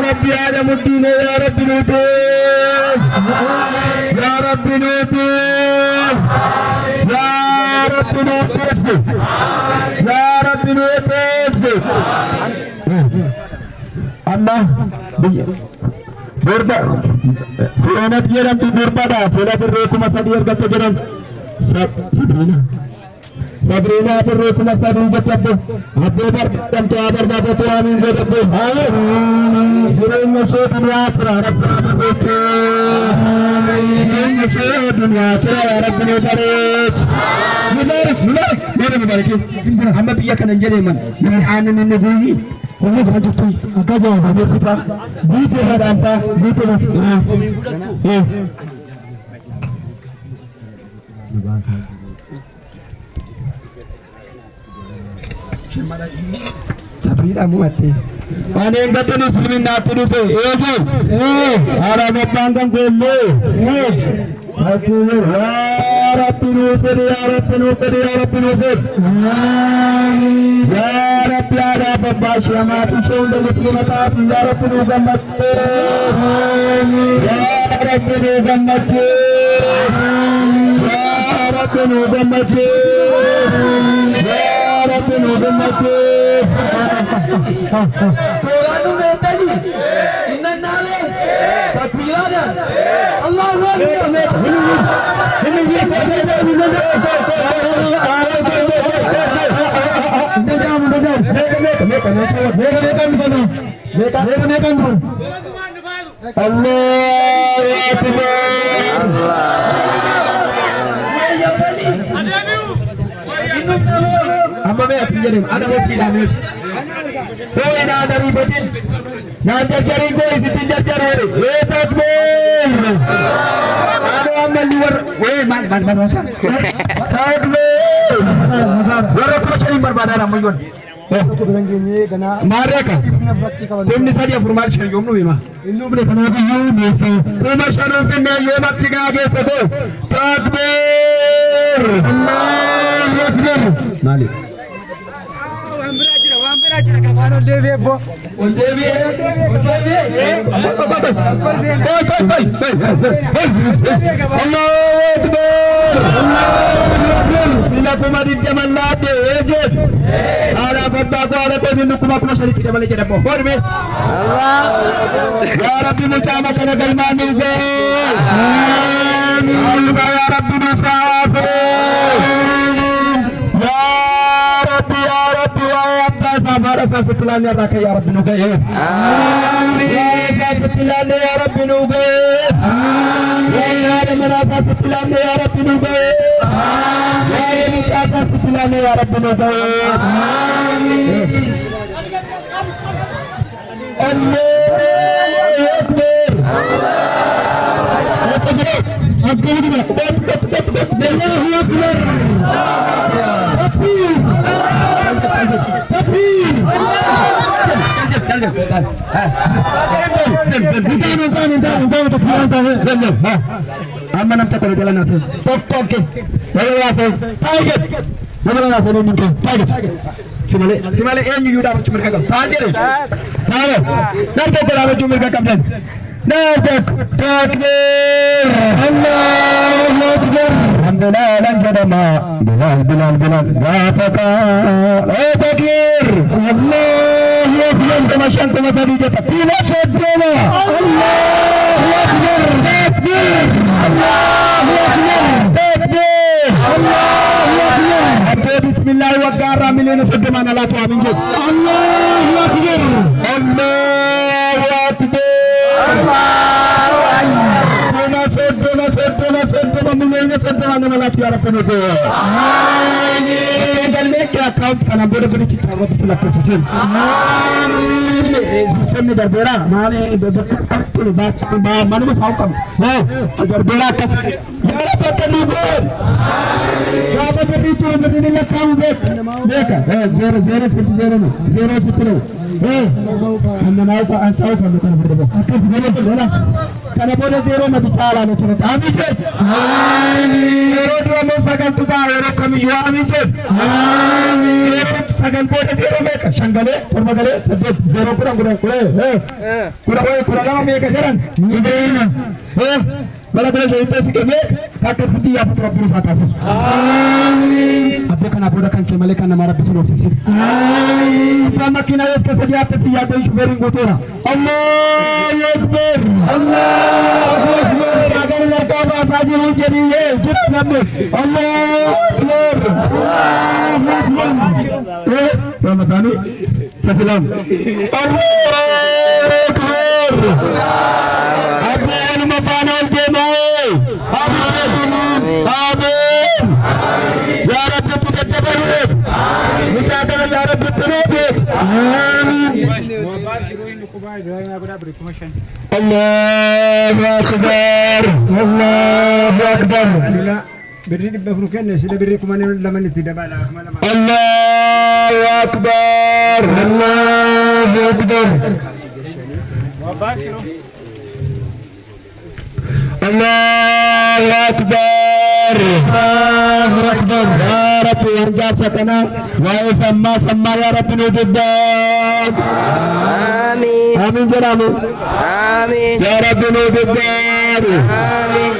رب يا عالم الدين يا رب نوتين يا رب نوتين يا رب نوتين يا رب نوتين الله بردا فينا تيرم تبردا سلا بريكم سادير كتجرم Sabrina perlu kumasa dulu betul. Abu berdan tu abar bapa tu amin betul. Amin. Jiran masuk dunia terhadap betul. Jiran masuk dunia terhadap betul. Mana balik? Hamba piya kan anjir man. Mana anan ini bui. Kamu baju tu. Agak jauh baju siapa? Bui ada apa? Bui tu. Sabrina muati. Mana yang kata muslimin nak tuduh se? Arah mepanggang golo. Aku Arab tuduh ya Arab tuduh. Ya Arab ya Arab bahasa mati sudah muslimat ya Arab tuduh gambat. Ya Arab tuduh gambat. Ya Arab tuduh gambat. Rabbinu bimmatis Qur'anu tadi inna nale takbirana Allahu akbar Hamba me asinjerim ada besi damir koi na dari betin na jari koi sitinjar jari takbir ada amal luar man takbir luar kosong berbadar amayun Mareka Kumni sadia formar shari yomnu bima Innu bne kana bi yomnu fi Kuma shanu finna yomat siga age sako Takbir Allahu Akbar Malik Wambira kamano lewe bo lewe Allahu Akbar Sila kumadi jamalade ejed Ara fadda ko ara ko sindu kuma shari tira bale jeda bo horme Allah Ya Rabbi mutama kana galmani ge amin Allah ya Rabbi musaafir Sabara setelahnya rakyat ya Rabbi nugaib. Amin. Ya setelahnya ya Rabbi nugaib. Amin. Ya merasa setelahnya ya Rabbi nugaib. Amin. Ya setelahnya ya Rabbi nugaib. Amin. Allahu Akbar. Allahu Akbar. Amma nam takore jalan nase tok jalan nase target jalan nase ni target simale enyu yuda cumir ka target target narko kala cumir ka kamdan narko takbir Allahu Akbar alhamdulillah lan jadama bilal gafaka takbir Allahu Akbar tamashan tamasadi jata kila sedona Allahu Akbar takbir Allahu Akbar takbir Allahu Akbar bismillah wa qara milena sedemana la tu aminje Allahu Akbar Allahu Akbar Allahu Akbar sedona milena sedemana la tu arapene ko amin dalne kya account kana bode bode ci tawa bismillah professeur amin system ni darbera mane bebetul ba manu ma saukam ha darbera kas yara patani go ya ba bedi ci medina la kam beka 0 anna na ko an sauka no kana bode akas gele wala kana bode 0 na bichala no chana amin amin 0 do mo sagan tuka ero kami yo amin amin sagal booda zero meeqa shangalee torba galee saddeet zero kura lama meeqa jedhan miidhagina bara kana jettee si kennee kakka fudii yaa futura buru faataas abbaa kana booda kan kee malee kan nama rabbisin oofisiin abbaa makiinaa yoo keessa jiraate si yaaddoon shufeeriin guutuudha Allahu Akbar sagal markaa baasaa jiru jedhee jira namni Allahu Akbar Ramadani Salam Allahu Akbar Amin mafanal jemaah Amin Amin Ya Rabbi tutadabaruk Mutakan Ya Rabbi turubik Amin Allahu Akbar Allahu Akbar Beri bafrukan sudah beri kumane laman tidak bala Allahu Akbar Allahu Akbar Allahu Akbar Allahu Akbar Ya Rabbi warjat sakana wa sama ya Rabbi nudibbak Amin Amin jaramu Amin Ya Rabbi nudibbak Amin